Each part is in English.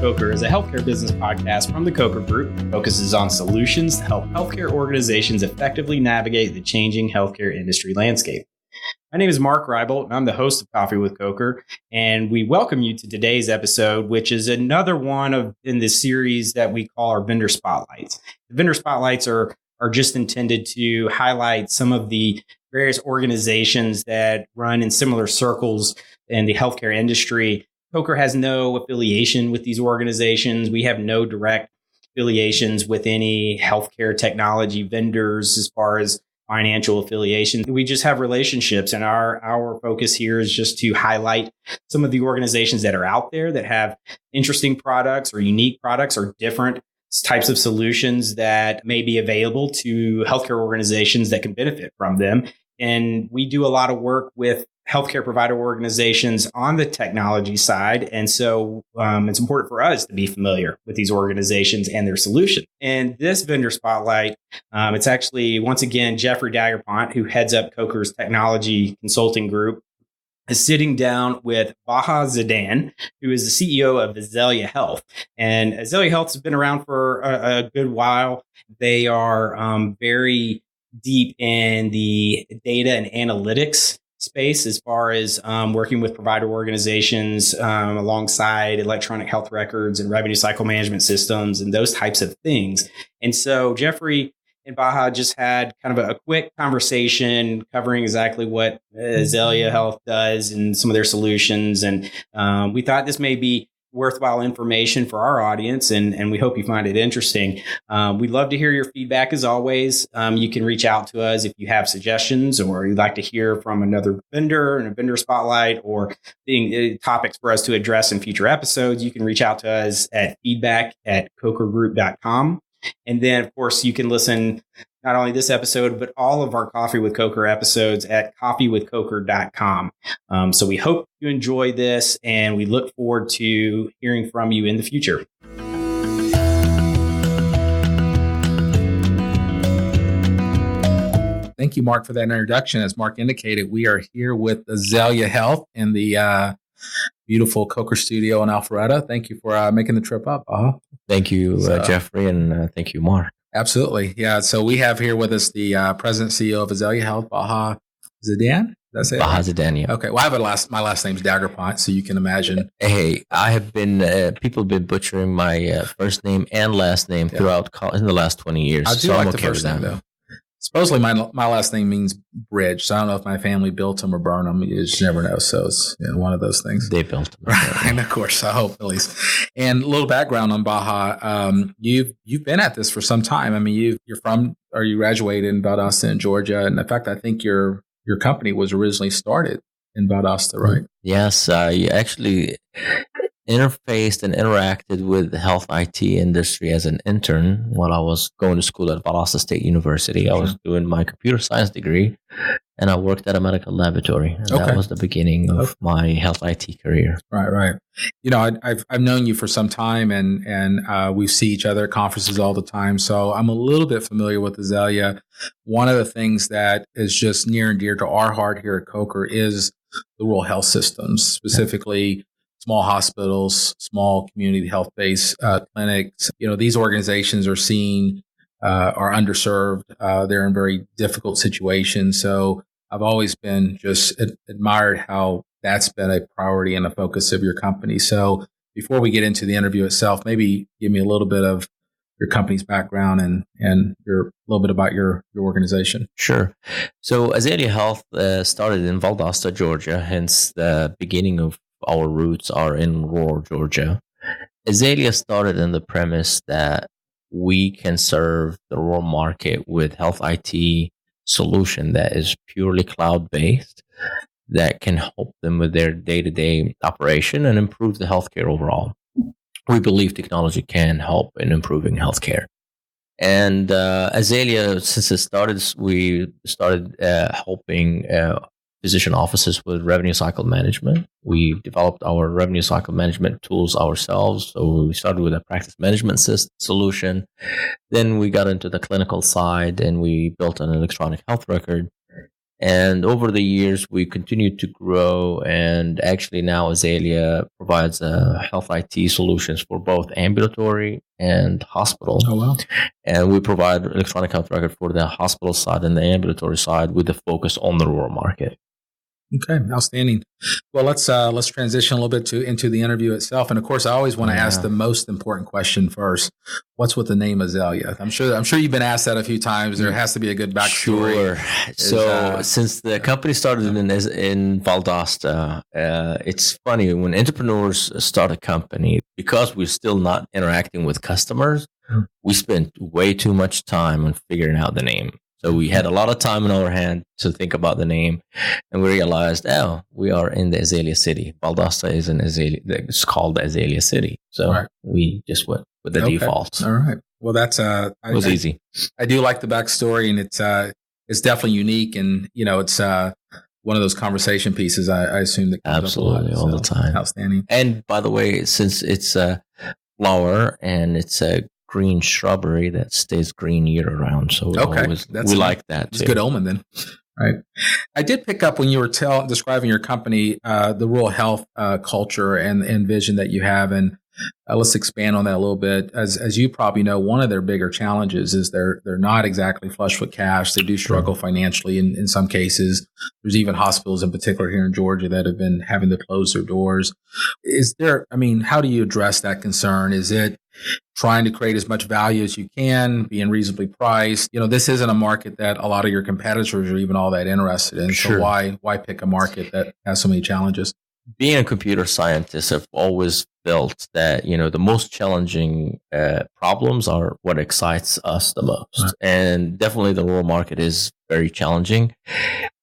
Coker is a healthcare business podcast from the Coker Group that focuses on solutions to help healthcare organizations effectively navigate the changing healthcare industry landscape. My name is Mark Reibold, and I'm the host of Coffee with Coker, and we welcome you to today's episode, which is another one in this series that we call our Vendor Spotlights. The Vendor Spotlights are just intended to highlight some of the various organizations that run in similar circles in the healthcare industry. Coker has no affiliation with these organizations. We have no direct affiliations with any healthcare technology vendors as far as financial affiliation. We just have relationships, and our focus here is just to highlight some of the organizations that are out there that have interesting products or unique products or different types of solutions that may be available to healthcare organizations that can benefit from them. And we do a lot of work with healthcare provider organizations on the technology side. And so it's important for us to be familiar with these organizations and their solutions. And this vendor spotlight, it's actually, once again, Jeffery Daigrepont, who heads up Coker's technology consulting group, is sitting down with Baha Zeidan, who is the CEO of Azalea Health. And Azalea Health has been around for a good while. They are very deep in the data and analytics space as far as working with provider organizations alongside electronic health records and revenue cycle management systems and those types of things. And so Jeffery and Baha just had kind of a quick conversation covering exactly what Azalea Health does and some of their solutions. And we thought this may be worthwhile information for our audience, and we hope you find it interesting. We'd love to hear your feedback as always. You can reach out to us if you have suggestions or you'd like to hear from another vendor and a vendor spotlight or topics for us to address in future episodes. You can reach out to us at feedback@cokergroup.com. And then, of course, you can listen not only this episode, but all of our Coffee with Coker episodes at coffeewithcoker.com. So we hope you enjoy this, and we look forward to hearing from you in the future. Thank you, Mark, for that introduction. As Mark indicated, we are here with Azalea Health in the beautiful Coker studio in Alpharetta. Thank you for making the trip up. Thank you, Jeffrey, and thank you, Mark. Absolutely. Yeah. So we have here with us the president and CEO of Azalea Health, Baha Zeidan. That's it. Baha Zeidan, yeah. Okay. Well, my last name's Daigrepont, so you can imagine. Hey, I have been, people have been butchering my first name and last name throughout in the last 20 years. I do like the first name, though. Supposedly, my last name means bridge, so I don't know if my family built them or burned them. You just never know. So it's one of those things. They built them. Right, and of course, I hope at least. And a little background on Baha. You've been at this for some time. I mean, you graduated in Valdosta, in Georgia, and in fact, I think your company was originally started in Valdosta, right? Yes, I actually interfaced and interacted with the health IT industry as an intern while I was going to school at Valdosta State University. I was doing my computer science degree, and I worked at a medical laboratory. And that was the beginning of my health IT career. Right. You know, I've known you for some time, and we see each other at conferences all the time. So I'm a little bit familiar with Azalea. One of the things that is just near and dear to our heart here at Coker is the rural health systems, specifically small hospitals, small community health-based clinics. You know, these organizations are underserved. They're in very difficult situations. So I've always been just admired how that's been a priority and a focus of your company. So before we get into the interview itself, maybe give me a little bit of your company's background and a little bit about your organization. Sure. So Azalea Health started in Valdosta, Georgia, hence the beginning of our roots are in rural Georgia. Azalea started in the premise that we can serve the rural market with health IT solution that is purely cloud-based, that can help them with their day-to-day operation and improve the healthcare overall. We believe technology can help in improving healthcare. And Azalea, since it started, we started helping physician offices with revenue cycle management. We developed our revenue cycle management tools ourselves. So we started with a practice management solution. Then we got into the clinical side and we built an electronic health record. And over the years, we continued to grow. And actually now Azalea provides health IT solutions for both ambulatory and hospital. Oh, wow. And we provide electronic health record for the hospital side and the ambulatory side with the focus on the rural market. Okay, outstanding. Well, let's transition a little bit into the interview itself. And of course, I always want to ask the most important question first. What's with the name Azalea? I'm sure you've been asked that a few times. There has to be a good backstory. Sure. So since the company started in Valdosta, it's funny when entrepreneurs start a company, because we're still not interacting with customers, we spent way too much time on figuring out the name. So we had a lot of time in our hand to think about the name, and we realized, we are in the Azalea City. Valdosta is it's called the Azalea City. So we just went with the default. All right. Well, that's it was easy. I do like the backstory, and it's definitely unique, and it's one of those conversation pieces. I assume that comes absolutely up a lot, all the time. Outstanding. And by the way, since it's a flower and it's a green shrubbery that stays green year round. So we like that too. It's a good omen then. Right. I did pick up when you were describing your company, the rural health culture and vision that you have. And let's expand on that a little bit. As you probably know, one of their bigger challenges is they're not exactly flush with cash. They do struggle financially in some cases. There's even hospitals in particular here in Georgia that have been having to close their doors. How do you address that concern? Is it trying to create as much value as you can, being reasonably priced? This isn't a market that a lot of your competitors are even all that interested in. Sure. So why pick a market that has so many challenges? Being a computer scientist, I've always felt that, the most challenging problems are what excites us the most. Right. And definitely the rural market is very challenging.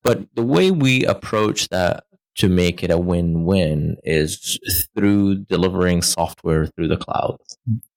But the way we approach that to make it a win-win is through delivering software through the cloud.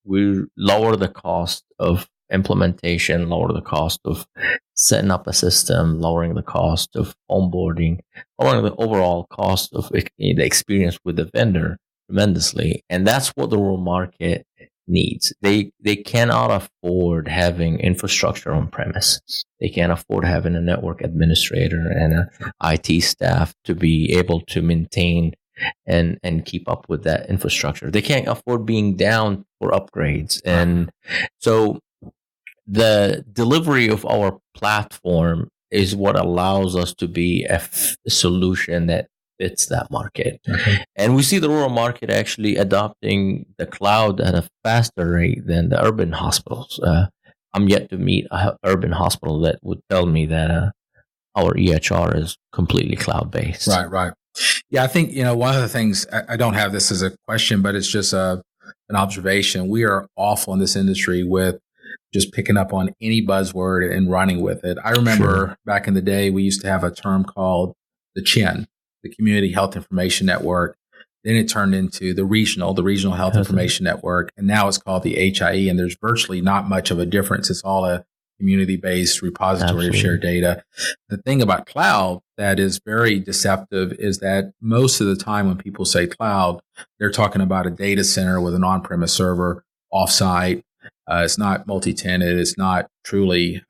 We lower the cost of implementation, lower the cost of setting up a system, lowering the cost of onboarding, lowering the overall cost of the experience with the vendor tremendously. And that's what the rural market needs. They cannot afford having infrastructure on premise. They can't afford having a network administrator and an IT staff to be able to maintain and keep up with that infrastructure. They can't afford being down for upgrades. And so the delivery of our platform is what allows us to be a solution that fits that market. Okay. And we see the rural market actually adopting the cloud at a faster rate than the urban hospitals. I'm yet to meet an urban hospital that would tell me that our EHR is completely cloud-based. Right. Yeah, I think, one of the things, I don't have this as a question, but it's just an observation. We are awful in this industry with just picking up on any buzzword and running with it. I remember back in the day, we used to have a term called the CHIN, the Community Health Information Network. Then it turned into the Regional Health Information Network. And now it's called the HIE. And there's virtually not much of a difference. It's all a community-based repository of shared data. The thing about cloud that is very deceptive is that most of the time when people say cloud, they're talking about a data center with an on-premise server offsite. It's not multi-tenant. It's not truly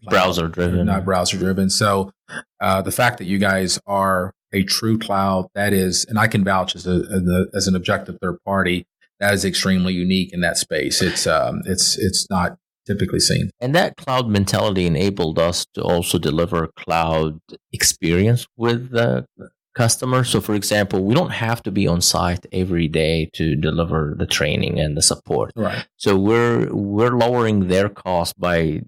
browser-driven. Not browser-driven. So the fact that you guys are a true cloud, that is, and I can vouch as an objective third party, that is extremely unique in that space. It's not typically seen. And that cloud mentality enabled us to also deliver cloud experience with the customer. So, for example, we don't have to be on site every day to deliver the training and the support. Right. So we're lowering their cost by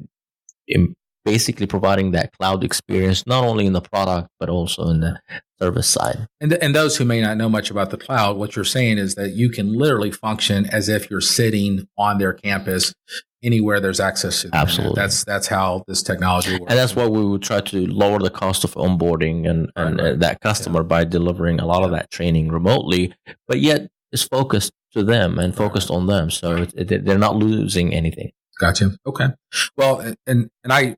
basically providing that cloud experience, not only in the product, but also in the service side. And those who may not know much about the cloud, what you're saying is that you can literally function as if you're sitting on their campus anywhere there's access to the Absolutely. Internet. That's how this technology works. And that's why we would try to lower the cost of onboarding and that customer by delivering a lot of that training remotely, but yet it's focused to them and focused on them. So they're not losing anything. Gotcha. Okay. Well, and I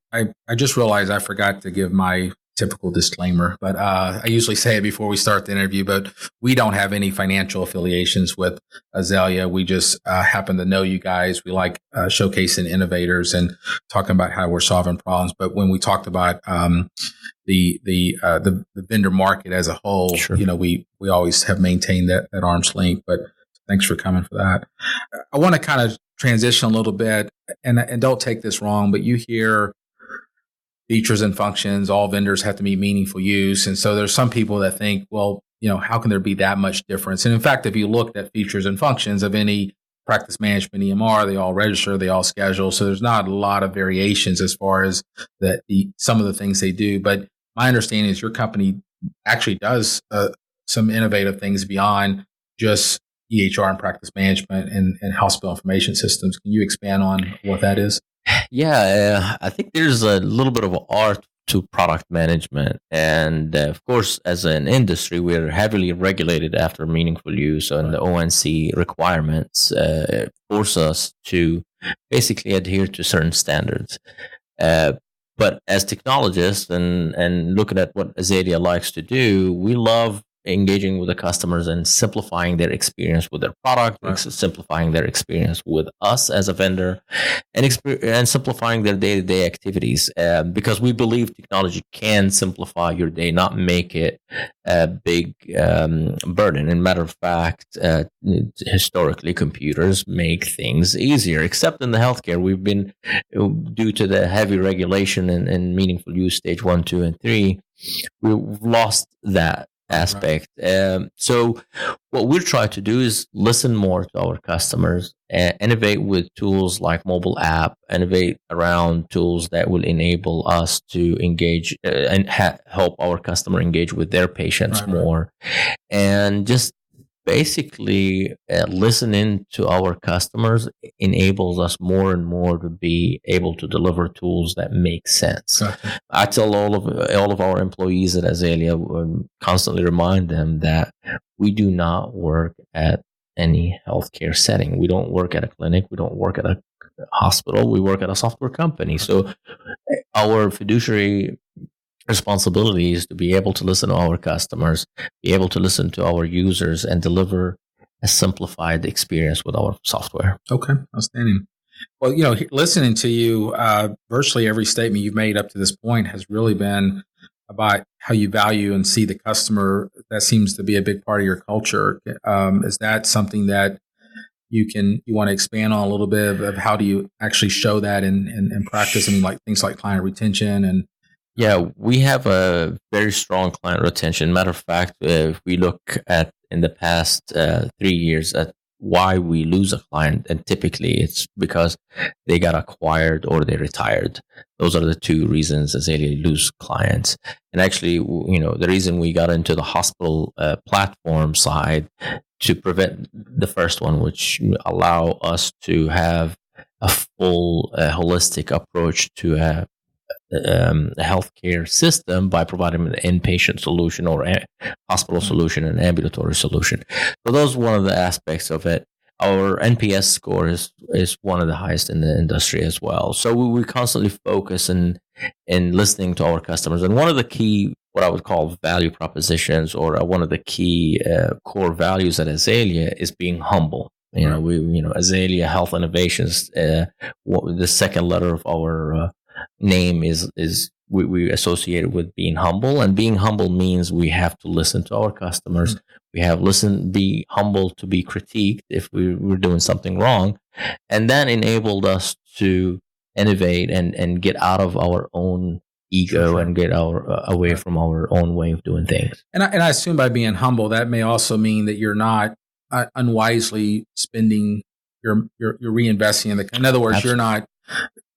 just realized I forgot to give my typical disclaimer, but I usually say it before we start the interview, but we don't have any financial affiliations with Azalea. We just happen to know you guys. We like showcasing innovators and talking about how we're solving problems. But when we talked about the vendor market as a whole, Sure. we always have maintained that arm's length. But thanks for coming for that. I want to kind of transition a little bit, and don't take this wrong, but you hear features and functions, all vendors have to meet meaningful use. And so there's some people that think, well, how can there be that much difference? And in fact, if you looked at features and functions of any practice management EMR, they all register, they all schedule. So there's not a lot of variations as far as some of the things they do. But my understanding is your company actually does some innovative things beyond just EHR and practice management and hospital information systems. Can you expand on what that is? Yeah, I think there's a little bit of art to product management. And of course, as an industry, we're heavily regulated after meaningful use, and the ONC requirements force us to basically adhere to certain standards. But as technologists and looking at what Azalea likes to do, we love engaging with the customers and simplifying their experience with their product, right. Simplifying their experience with us as a vendor, and simplifying their day-to-day activities. Because we believe technology can simplify your day, not make it a big burden. And matter of fact, historically, computers make things easier. Except in the healthcare, we've been, due to the heavy regulation and meaningful use stage 1, 2, and 3, we've lost that aspect. So what we're trying to do is listen more to our customers, innovate with tools like mobile app, innovate around tools that will enable us to engage and help our customer engage with their patients more. And just basically listening to our customers enables us more and more to be able to deliver tools that make sense. Gotcha. I tell all of our employees at Azalea, constantly remind them that we do not work at any healthcare setting. We don't work at a clinic. We don't work at a hospital. We work at a software company. So our fiduciary responsibility is to be able to listen to our customers, be able to listen to our users, and deliver a simplified experience with our software. Okay, outstanding. Well, listening to you, virtually every statement you've made up to this point has really been about how you value and see the customer. That seems to be a big part of your culture. Is that something that you want to expand on a little bit of how do you actually show that in practice? I mean, like things like client retention and. Yeah, we have a very strong client retention. Matter of fact, if we look at in the past 3 years at why we lose a client, and typically it's because they got acquired or they retired. Those are the two reasons Azalea lose clients. And actually, the reason we got into the hospital platform side to prevent the first one, which allow us to have a full holistic approach to a healthcare system by providing an inpatient solution or a hospital solution and ambulatory solution. So those are one of the aspects of it. Our NPS score is one of the highest in the industry as well. So we constantly focus in listening to our customers. And one of the key, what I would call value propositions, or one of the key core values at Azalea is being humble. Azalea Health Innovations, the second letter of our name is we associate it with being humble, and being humble means we have to listen to our customers. Be humble to be critiqued if we're doing something wrong, and that enabled us to innovate and get out of our own ego and get away from our own way of doing things. And I assume by being humble, that may also mean that you're not unwisely spending, you're reinvesting in other words, Absolutely. You're not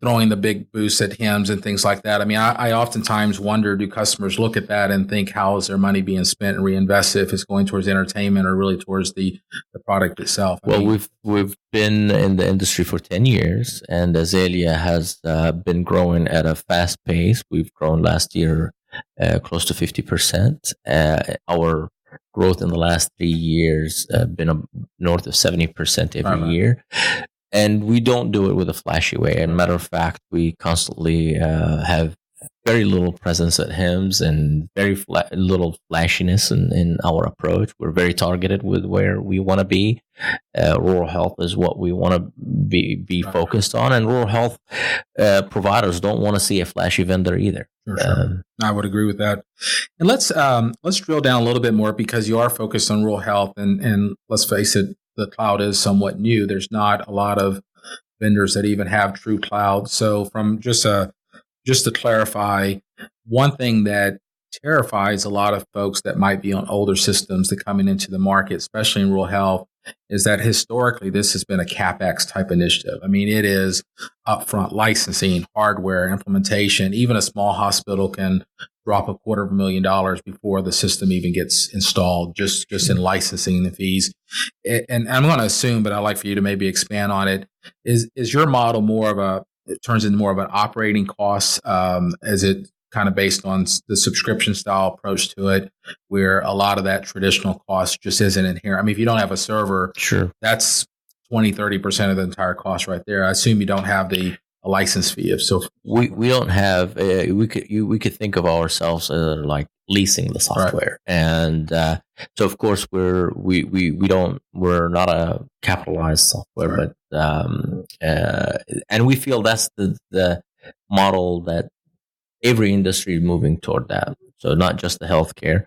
throwing the big boosts at hymns and things like that. I mean, I oftentimes wonder, do customers look at that and think, how is their money being spent and reinvested, if it's going towards entertainment or really towards the product itself? We've been in the industry for 10 years, and Azalea has been growing at a fast pace. We've grown last year close to 50%. Our growth in the last 3 years been north of 70% every year. And we don't do it with a flashy way. And matter of fact, we constantly have very little presence at HIMSS and very little flashiness in our approach. We're very targeted with where we want to be. Rural health is what we want to be focused on, and rural health providers don't want to see a flashy vendor either. Sure. I would agree with that. And let's drill down a little bit more, because you are focused on rural health, and let's face it, the cloud is somewhat new. There's not a lot of vendors that even have true cloud. So from just to clarify, one thing that terrifies a lot of folks that might be on older systems that coming into the market, especially in rural health, is that historically this has been a CapEx type initiative. I mean, it is upfront licensing, hardware, implementation. Even a small hospital can drop $250,000 before the system even gets installed, just in licensing the fees. And I'm going to assume, but I'd like for you to maybe expand on it. Is your model it turns into more of an operating cost? Is it kind of based on the subscription style approach to it, where a lot of that traditional cost just isn't inherent? I mean, if you don't have a server, sure, that's 20-30% of the entire cost right there. I assume you don't have a license fee. We don't have. We could think of ourselves like leasing the software, right. And so of course we're not a capitalized software, right. But and we feel that's the model that every industry is moving toward that. So not just the healthcare.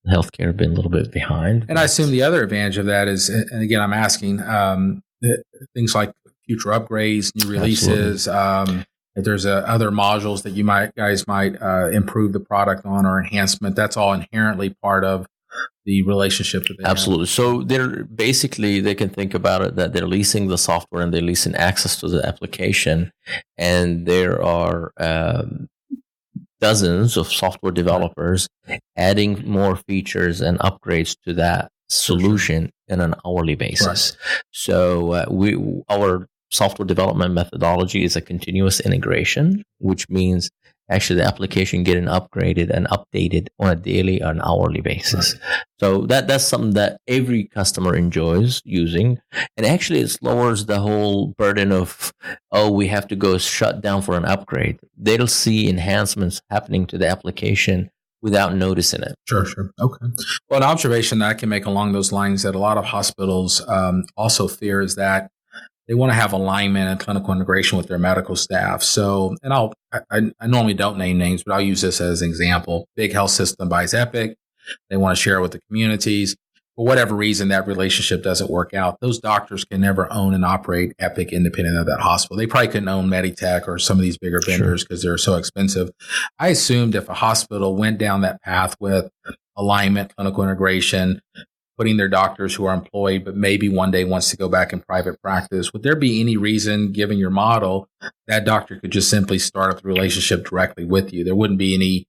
Healthcare have been a little bit behind. And I assume the other advantage of that is, and again, I'm asking things like future upgrades, new releases. If there's other modules that you guys might improve the product on, or enhancement, that's all inherently part of the relationship that they Absolutely. have. So they can think about it that they're leasing the software and they're leasing access to the application, and there are dozens of software developers adding more features and upgrades to that solution on an hourly basis. Right. So our software development methodology is a continuous integration, which means actually the application getting upgraded and updated on a daily or an hourly basis. Right. So that's something that every customer enjoys using. And actually it lowers the whole burden of, we have to go shut down for an upgrade. They'll see enhancements happening to the application without noticing it. Sure. Okay. Well, an observation that I can make along those lines that a lot of hospitals also fear is that they want to have alignment and clinical integration with their medical staff. So, and I normally don't name names, but I'll use this as an example. Big health system buys Epic. They want to share it with the communities. For whatever reason, that relationship doesn't work out. Those doctors can never own and operate Epic independent of that hospital. They probably couldn't own Meditech or some of these bigger vendors because they're so expensive. I assumed if a hospital went down that path with alignment, clinical integration, putting their doctors who are employed, but maybe one day wants to go back in private practice, would there be any reason, given your model, that doctor could just simply start up the relationship directly with you? It wouldn't be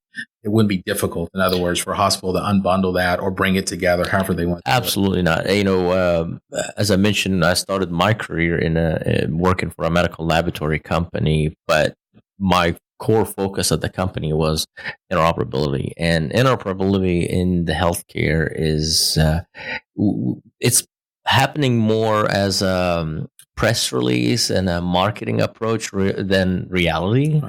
difficult, in other words, for a hospital to unbundle that or bring it together however they want to. Absolutely not. As I mentioned, I started my career in working for a medical laboratory company, but my core focus of the company was interoperability, and interoperability in the healthcare is it's happening more as a press release and a marketing approach than reality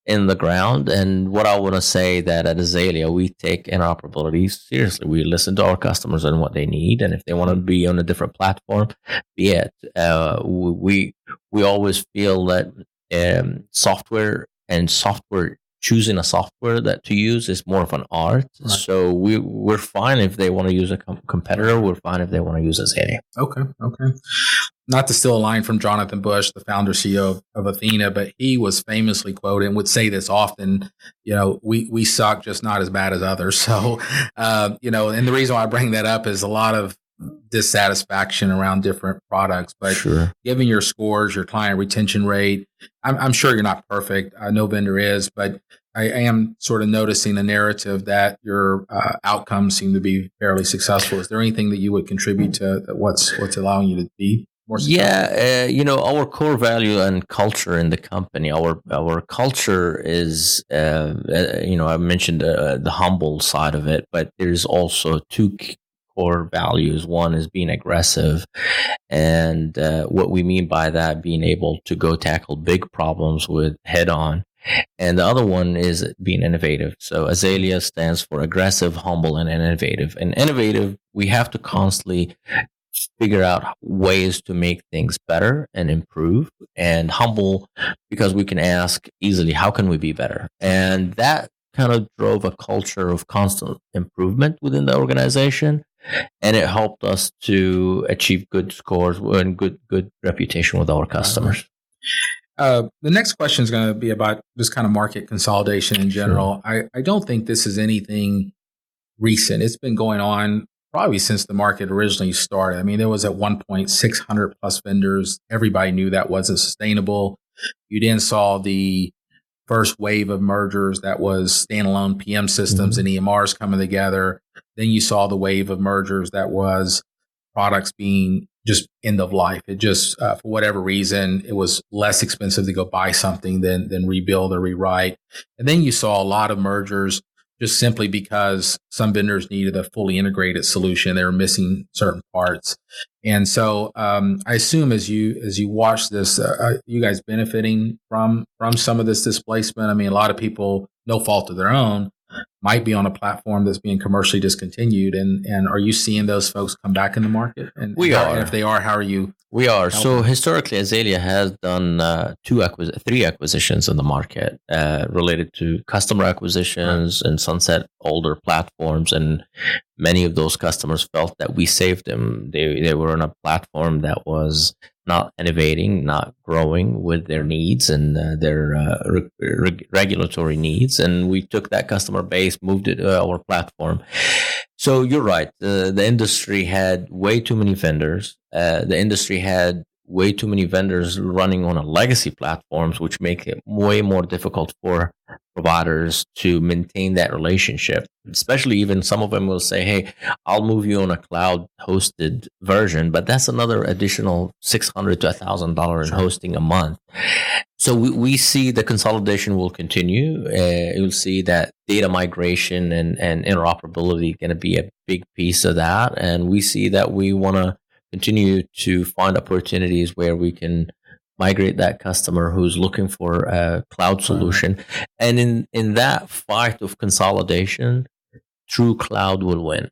in the ground. And what I want to say that at Azalea, we take interoperability seriously. We listen to our customers and what they need, and if they want to be on a different platform, be it. We always feel that software choosing a software that to use is more of an art. Right. So we're fine if they want to use a competitor. We're fine if they want to use Azalea. Okay. Not to steal a line from Jonathan Bush, the founder CEO of Athena, but he was famously quoted and would say this often, we suck, just not as bad as others. So, and the reason why I bring that up is a lot of dissatisfaction around different products, but given your scores, your client retention rate, I'm sure you're not perfect. No vendor is, but I am sort of noticing a narrative that your outcomes seem to be fairly successful. Is there anything that you would contribute to what's allowing you to be more successful? Yeah, our core value and culture in the company, our culture is, I mentioned the humble side of it, but there's also two core values. One is being aggressive, and what we mean by that, being able to go tackle big problems with head on, And the other one is being innovative. So Azalea stands for aggressive, humble, and innovative. And innovative, we have to constantly figure out ways to make things better and improve, and humble because we can ask easily, how can we be better? And that kind of drove a culture of constant improvement within the organization, and it helped us to achieve good scores and good reputation with our customers. The next question is going to be about just kind of market consolidation in general. Sure. I don't think this is anything recent. It's been going on probably since the market originally started. I mean, there was at one point 600 plus vendors. Everybody knew that wasn't sustainable. You then saw the first wave of mergers that was standalone PM systems and EMRs coming together. Then you saw the wave of mergers that was products being just end of life. It just, for whatever reason, it was less expensive to go buy something than rebuild or rewrite. And then you saw a lot of mergers just simply because some vendors needed a fully integrated solution. They were missing certain parts. And so I assume as you watch this, you guys benefiting from some of this displacement? I mean, a lot of people, no fault of their own, might be on a platform that's being commercially discontinued. And are you seeing those folks come back in the market? And we are. And if they are, how are you? We are. So historically, Azalea has done three acquisitions in the market related to customer acquisitions and sunset older platforms. And many of those customers felt that we saved them. They were on a platform that was not innovating, not growing with their needs and their regulatory needs. And we took that customer base, moved it to our platform. So you're right. The industry had way too many vendors. The industry had way too many vendors running on a legacy platforms, which make it way more difficult for providers to maintain that relationship. Especially even some of them will say, hey, I'll move you on a cloud hosted version, but that's another additional $600 to $1,000 in hosting a month. So we see the consolidation will continue. You'll see that data migration and interoperability going to be a big piece of that. And we see that we want to continue to find opportunities where we can migrate that customer who's looking for a cloud solution. And in that fight of consolidation, true cloud will win.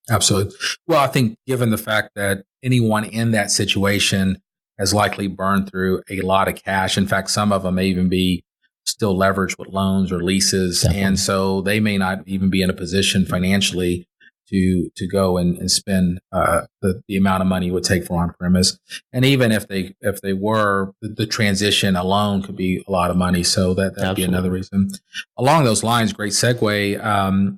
Absolutely. Well, I think given the fact that anyone in that situation has likely burned through a lot of cash. In fact, some of them may even be still leveraged with loans or leases. Definitely. And so they may not even be in a position financially to go and spend the amount of money it would take for on-premise. And even if they were, the transition alone could be a lot of money. So that'd be another reason. Along those lines, great segue.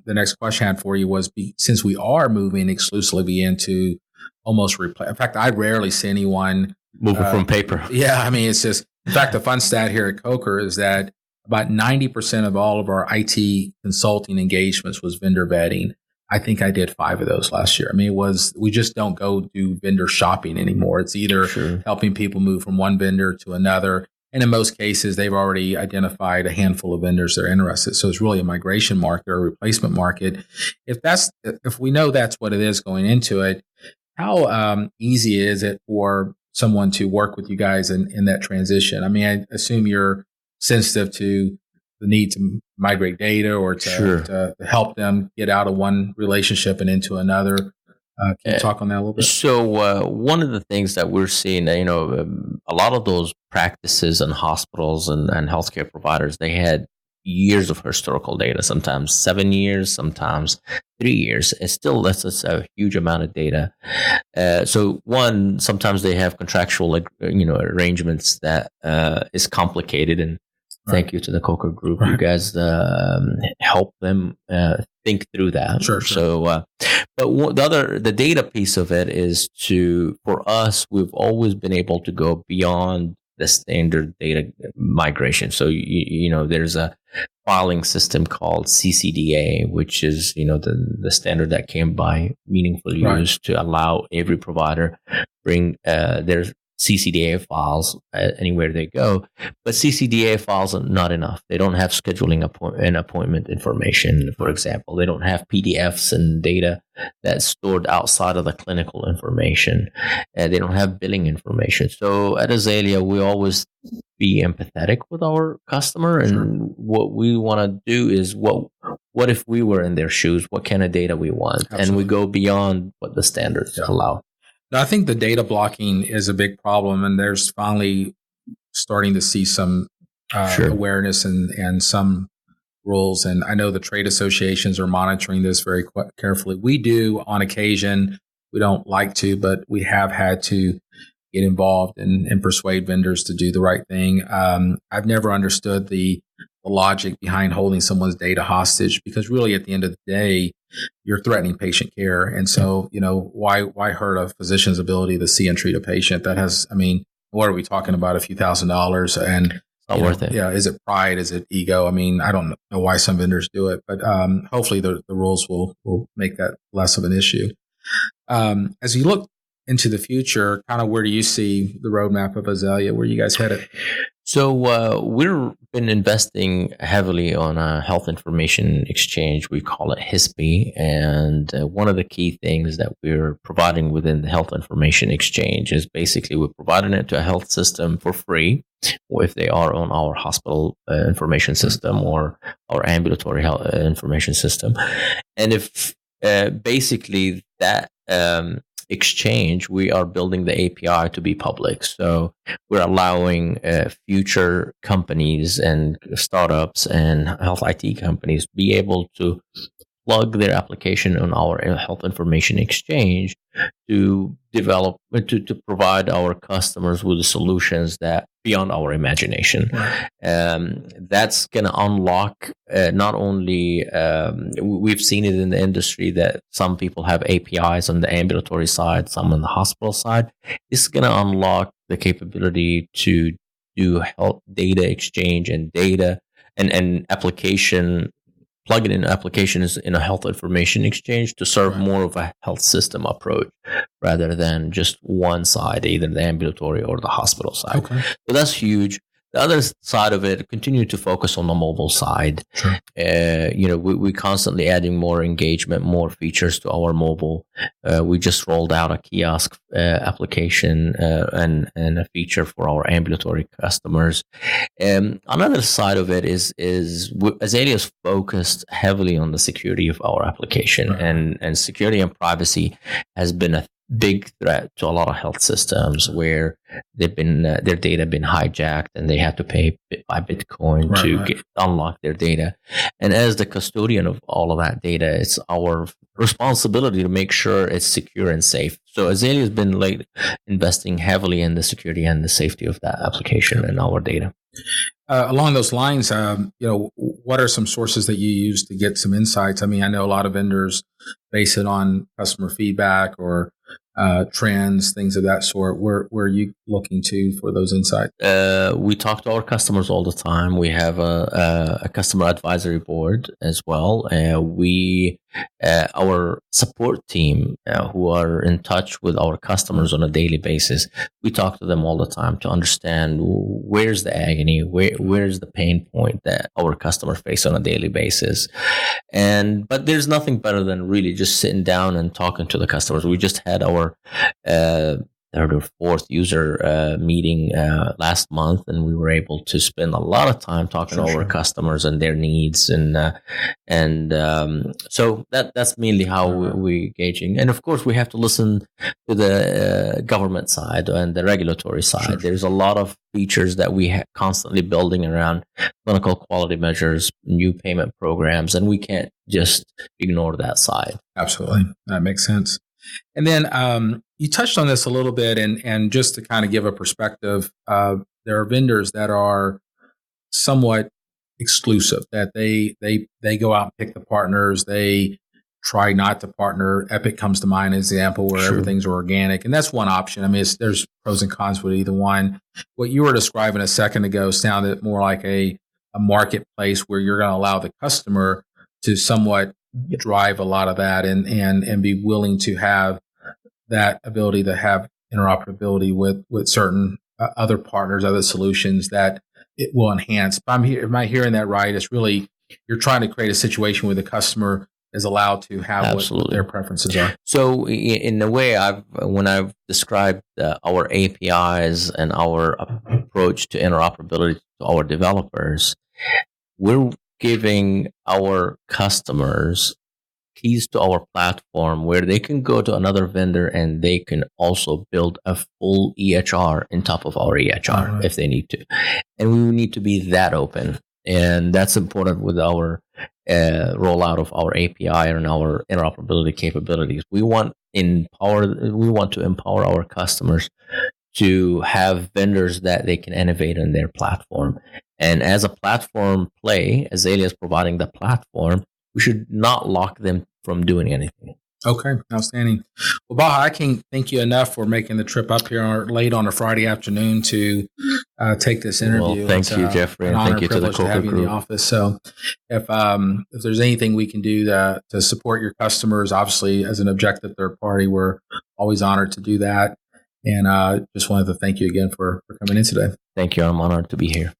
The next question I had for you was, since we are moving exclusively into almost replace. In fact, I rarely see anyone moving from paper. Yeah, I mean, it's just, in fact, the fun stat here at Coker is that about 90% of all of our IT consulting engagements was vendor vetting. I think I did 5 of those last year. I mean, we just don't go do vendor shopping anymore. It's either helping people move from one vendor to another. And in most cases, they've already identified a handful of vendors that are interested. So it's really a migration market or a replacement market. If we know that's what it is going into it, how easy is it for someone to work with you guys in that transition? I mean, I assume you're sensitive to the need to migrate data or to help them get out of one relationship and into another. Can you talk on that a little bit? So one of the things that we're seeing, a lot of those practices and hospitals and healthcare providers, they had years of historical data, sometimes 7 years, sometimes 3 years. It's still that's a huge amount of data. So one, sometimes they have contractual, arrangements that is complicated. And thank you to the Coker Group. Right. You guys help them think through that. Sure. So, but the data piece of it is for us, we've always been able to go beyond the standard data migration. So, there's a filing system called CCDA, which is, the standard that came by meaningful use to allow every provider bring their CCDA files anywhere they go. But CCDA files are not enough. They don't have scheduling and appointment information, for example. They don't have PDFs and data that's stored outside of the clinical information. They don't have billing information. So at Azalea, we always be empathetic with our customer. And what we want to do is what if we were in their shoes? What kind of data we want? Absolutely. And we go beyond what the standards allow. Now, I think the data blocking is a big problem, and there's finally starting to see some awareness and some rules. And I know the trade associations are monitoring this very carefully. We do on occasion. We don't like to, but we have had to get involved and persuade vendors to do the right thing. I've never understood the logic behind holding someone's data hostage, because really at the end of the day, you're threatening patient care. And so, why hurt a physician's ability to see and treat a patient that has, what are we talking about? A few $1,000s, and not worth it. Yeah. Is it pride? Is it ego? I don't know why some vendors do it, but hopefully the rules will make that less of an issue. As you look into the future, kind of where do you see the roadmap of Azalea? Where are you guys headed? So we've been investing heavily on a health information exchange. We call it HISP. And one of the key things that we're providing within the health information exchange is basically we're providing it to a health system for free if they are on our hospital information system or our ambulatory health information system. And if basically that exchange, we are building the API to be public. So we're allowing future companies and startups and health IT companies be able to plug their application on our health information exchange to develop, to provide our customers with the solutions that beyond our imagination. Right. That's going to unlock not only, we've seen it in the industry that some people have APIs on the ambulatory side, some on the hospital side. This is going to unlock the capability to do health data exchange and data and application, plug it in applications in a health information exchange to serve more of a health system approach rather than just one side, either the ambulatory or the hospital side. Okay. So that's huge. The other side of it, continue to focus on the mobile side. Sure. We constantly adding more engagement, more features to our mobile. We just rolled out a kiosk application and a feature for our ambulatory customers. Another side of it is Azalea is focused heavily on the security of our application, and security and privacy has been a big threat to a lot of health systems where they've been their data been hijacked and they have to pay bit by Bitcoin to unlock their data. And as the custodian of all of that data, it's our responsibility to make sure it's secure and safe. So Azalea has been investing heavily in the security and the safety of that application and our data. Along those lines, what are some sources that you use to get some insights? I know a lot of vendors base it on customer feedback or trends, things of that sort. Where are you looking to for those insights? We talk to our customers all the time. We have a customer advisory board as well. Our support team who are in touch with our customers on a daily basis, we talk to them all the time to understand where's the agony, where's the pain point that our customers face on a daily basis. But there's nothing better than really just sitting down and talking to the customers. We just had our third or fourth user meeting last month, and we were able to spend a lot of time talking to our customers and their needs, so that's mainly how we're engaging. And of course, we have to listen to the government side and the regulatory side. There's a lot of features that we constantly building around clinical quality measures, new payment programs, and we can't just ignore that side. Absolutely, that makes sense. And then you touched on this a little bit, and just to kind of give a perspective, there are vendors that are somewhat exclusive, that they go out and pick the partners. They try not to partner. Epic comes to mind as an example where everything's organic, and that's one option. There's pros and cons with either one. What you were describing a second ago sounded more like a marketplace where you're going to allow the customer to somewhat drive a lot of that and be willing to have that ability to have interoperability with certain other partners, other solutions that it will enhance. Am I hearing that right? It's really, you're trying to create a situation where the customer is allowed to have what their preferences are. So in a way, when I've described our APIs and our approach to interoperability to our developers, we're giving our customers keys to our platform where they can go to another vendor and they can also build a full EHR on top of our EHR if they need to. And we need to be that open. And that's important with our rollout of our API and our interoperability capabilities. We want to empower our customers to have vendors that they can innovate on their platform. And as a platform play, Azalea is providing the platform. We should not lock them from doing anything. Okay, outstanding. Well, Baha, I can't thank you enough for making the trip up here late on a Friday afternoon to take this interview. Well, thank you, Jeffrey, and thank you to the Coker Group. In the office. So, if there's anything we can do to support your customers, obviously as an objective third party, we're always honored to do that. And just wanted to thank you again for coming in today. Thank you. I'm honored to be here.